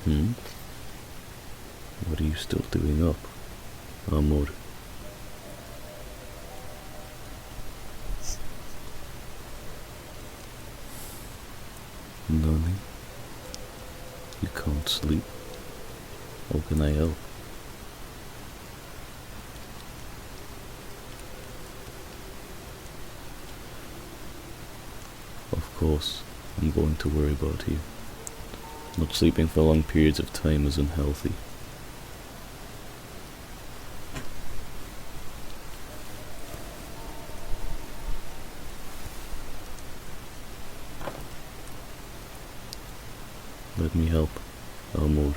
Hmm? What are you still doing up, Amor? Nani? You can't sleep? How can I help? Of course, I'm going to worry about you. Not sleeping for long periods of time is unhealthy. Let me help, Amor.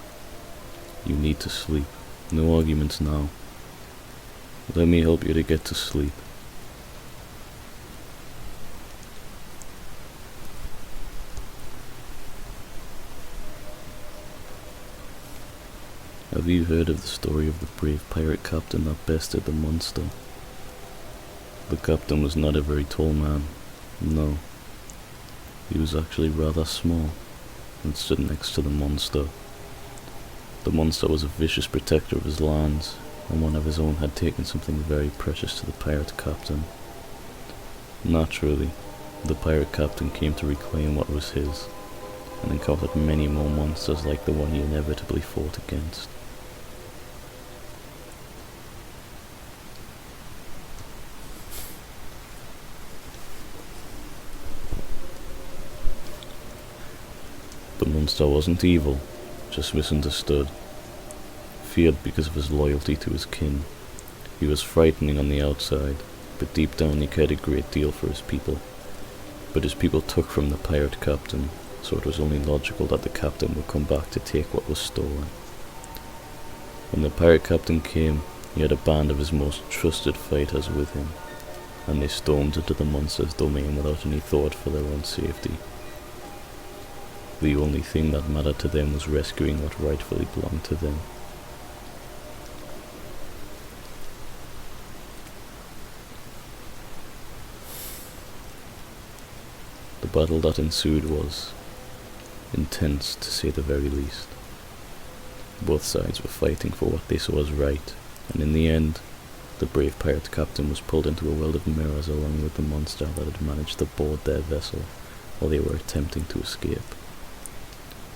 You need to sleep. No arguments now. Let me help you to get to sleep. Have you heard of the story of the brave pirate captain that bested the monster? The captain was not a very tall man. No. He was actually rather small and stood next to the monster. The monster was a vicious protector of his lands, and one of his own had taken something very precious to the pirate captain. Naturally, the pirate captain came to reclaim what was his, and encountered many more monsters like the one he inevitably fought against. The monster wasn't evil, just misunderstood. Feared because of his loyalty to his kin. He was frightening on the outside, but deep down he cared a great deal for his people. But his people took from the pirate captain, so it was only logical that the captain would come back to take what was stolen. When the pirate captain came, he had a band of his most trusted fighters with him, and they stormed into the monster's domain without any thought for their own safety. The only thing that mattered to them was rescuing what rightfully belonged to them. The battle that ensued was intense, to say the very least. Both sides were fighting for what they saw as right, and in the end, the brave pirate captain was pulled into a world of mirrors along with the monster that had managed to board their vessel while they were attempting to escape.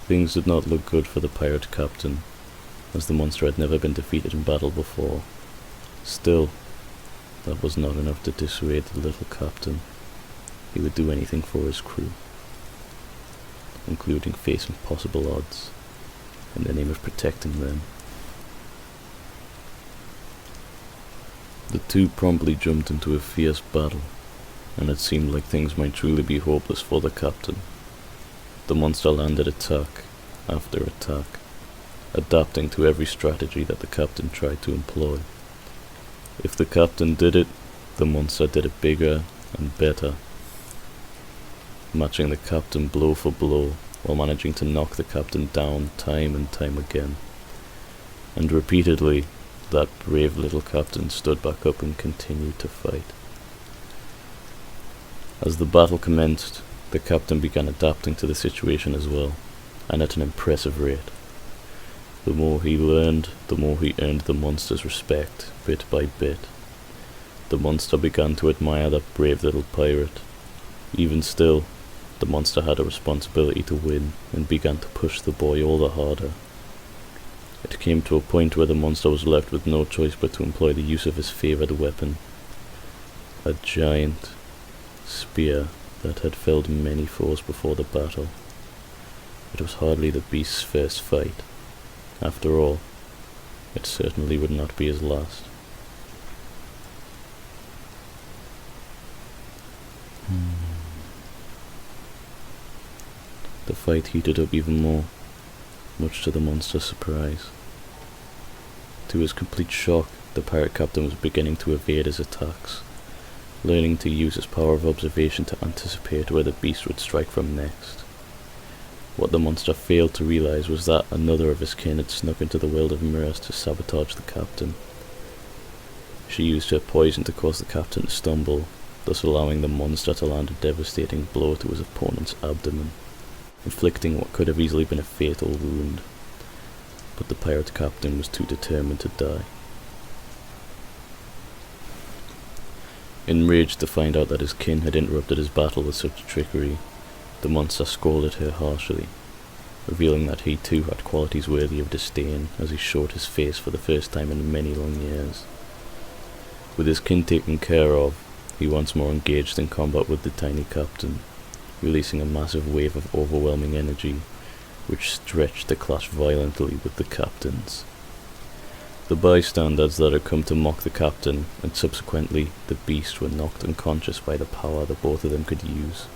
Things did not look good for the pirate captain, as the monster had never been defeated in battle before. Still, that was not enough to dissuade the little captain. He would do anything for his crew, including face impossible odds, in the name of protecting them. The two promptly jumped into a fierce battle, and it seemed like things might truly be hopeless for the captain. The monster landed attack after attack, adapting to every strategy that the captain tried to employ. If the captain did it, the monster did it bigger and better, matching the captain blow for blow while managing to knock the captain down time and time again. And repeatedly, that brave little captain stood back up and continued to fight. As the battle commenced, the captain began adapting to the situation as well, and at an impressive rate. The more he learned, the more he earned the monster's respect, bit by bit. The monster began to admire that brave little pirate. Even still, the monster had a responsibility to win, and began to push the boy all the harder. It came to a point where the monster was left with no choice but to employ the use of his favoured weapon, a giant spear that had felled many foes before the battle. It was hardly the beast's first fight. After all, it certainly would not be his last. The fight heated up even more, much to the monster's surprise. To his complete shock, the pirate captain was beginning to evade his attacks, learning to use his power of observation to anticipate where the beast would strike from next. What the monster failed to realize was that another of his kin had snuck into the world of mirrors to sabotage the captain. She used her poison to cause the captain to stumble, thus allowing the monster to land a devastating blow to his opponent's abdomen, inflicting what could have easily been a fatal wound. but the pirate captain was too determined to die. Enraged to find out that his kin had interrupted his battle with such trickery, the monster scolded her harshly, revealing that he too had qualities worthy of disdain as he showed his face for the first time in many long years. With his kin taken care of, he once more engaged in combat with the tiny captain, releasing a massive wave of overwhelming energy, which stretched to clash violently with the captain's. The bystanders that had come to mock the captain and subsequently the beast were knocked unconscious by the power that both of them could use,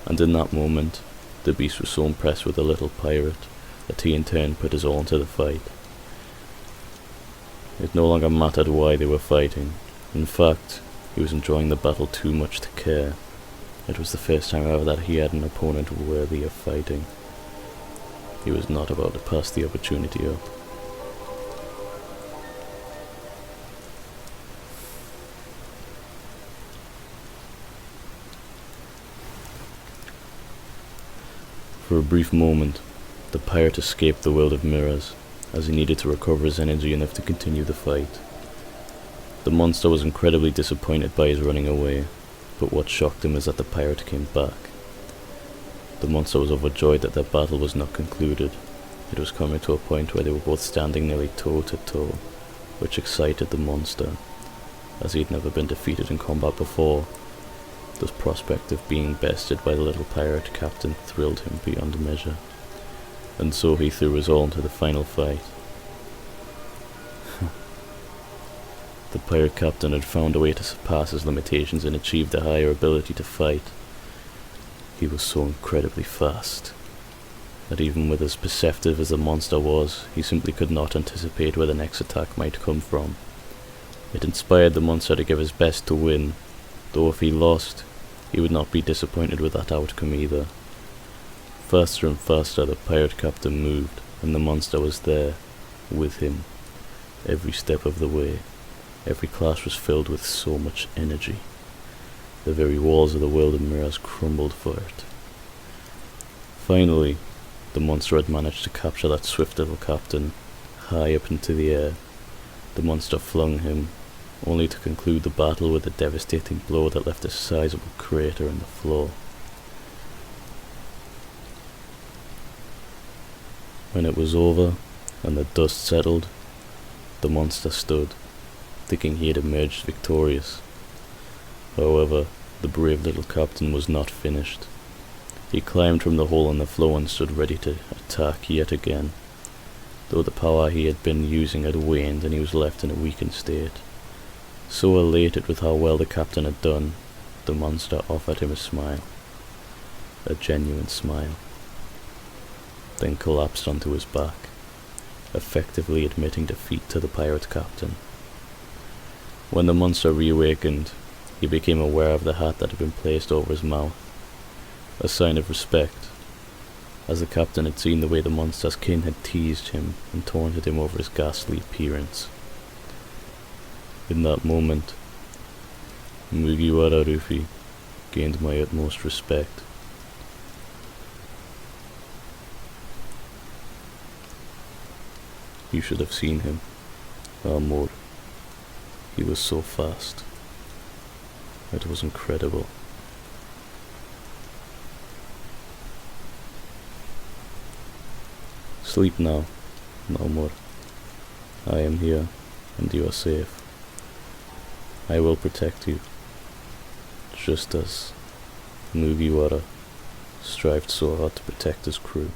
and in that moment, the beast was so impressed with the little pirate that he in turn put his all into the fight. It no longer mattered why they were fighting. In fact, he was enjoying the battle too much to care. It was the first time ever that he had an opponent worthy of fighting. He was not about to pass the opportunity up. For a brief moment, the pirate escaped the world of mirrors, as he needed to recover his energy enough to continue the fight. The monster was incredibly disappointed by his running away, but what shocked him is that the pirate came back. The monster was overjoyed that their battle was not concluded. It was coming to a point where they were both standing nearly toe to toe, which excited the monster, as he had never been defeated in combat before. The prospect of being bested by the little pirate captain thrilled him beyond measure, and so he threw his all into the final fight. The pirate captain had found a way to surpass his limitations and achieved a higher ability to fight. He was so incredibly fast that even with as perceptive as the monster was, he simply could not anticipate where the next attack might come from. It inspired the monster to give his best to win, though if he lost, he would not be disappointed with that outcome either. Faster and faster the pirate captain moved, and the monster was there, with him, every step of the way. Every clash was filled with so much energy. The very walls of the world of mirrors crumbled for it. Finally, the monster had managed to capture that swift little captain, high up into the air. The monster flung him, only to conclude the battle with a devastating blow that left a sizable crater in the floor. When it was over, and the dust settled, the monster stood, thinking he had emerged victorious. However, the brave little captain was not finished. He climbed from the hole in the floor and stood ready to attack yet again, though the power he had been using had waned and he was left in a weakened state. So elated with how well the captain had done, the monster offered him a smile. A genuine smile. Then collapsed onto his back, effectively admitting defeat to the pirate captain. When the monster reawakened, he became aware of the hat that had been placed over his mouth, a sign of respect, as the captain had seen the way the monster's kin had teased him and taunted him over his ghastly appearance. In that moment, Mugiwara Ruffy gained my utmost respect. You should have seen him, Amor. He was so fast. It was incredible. Sleep now, no more. I am here, and you are safe. I will protect you, just as Mugiwara strived so hard to protect his crew.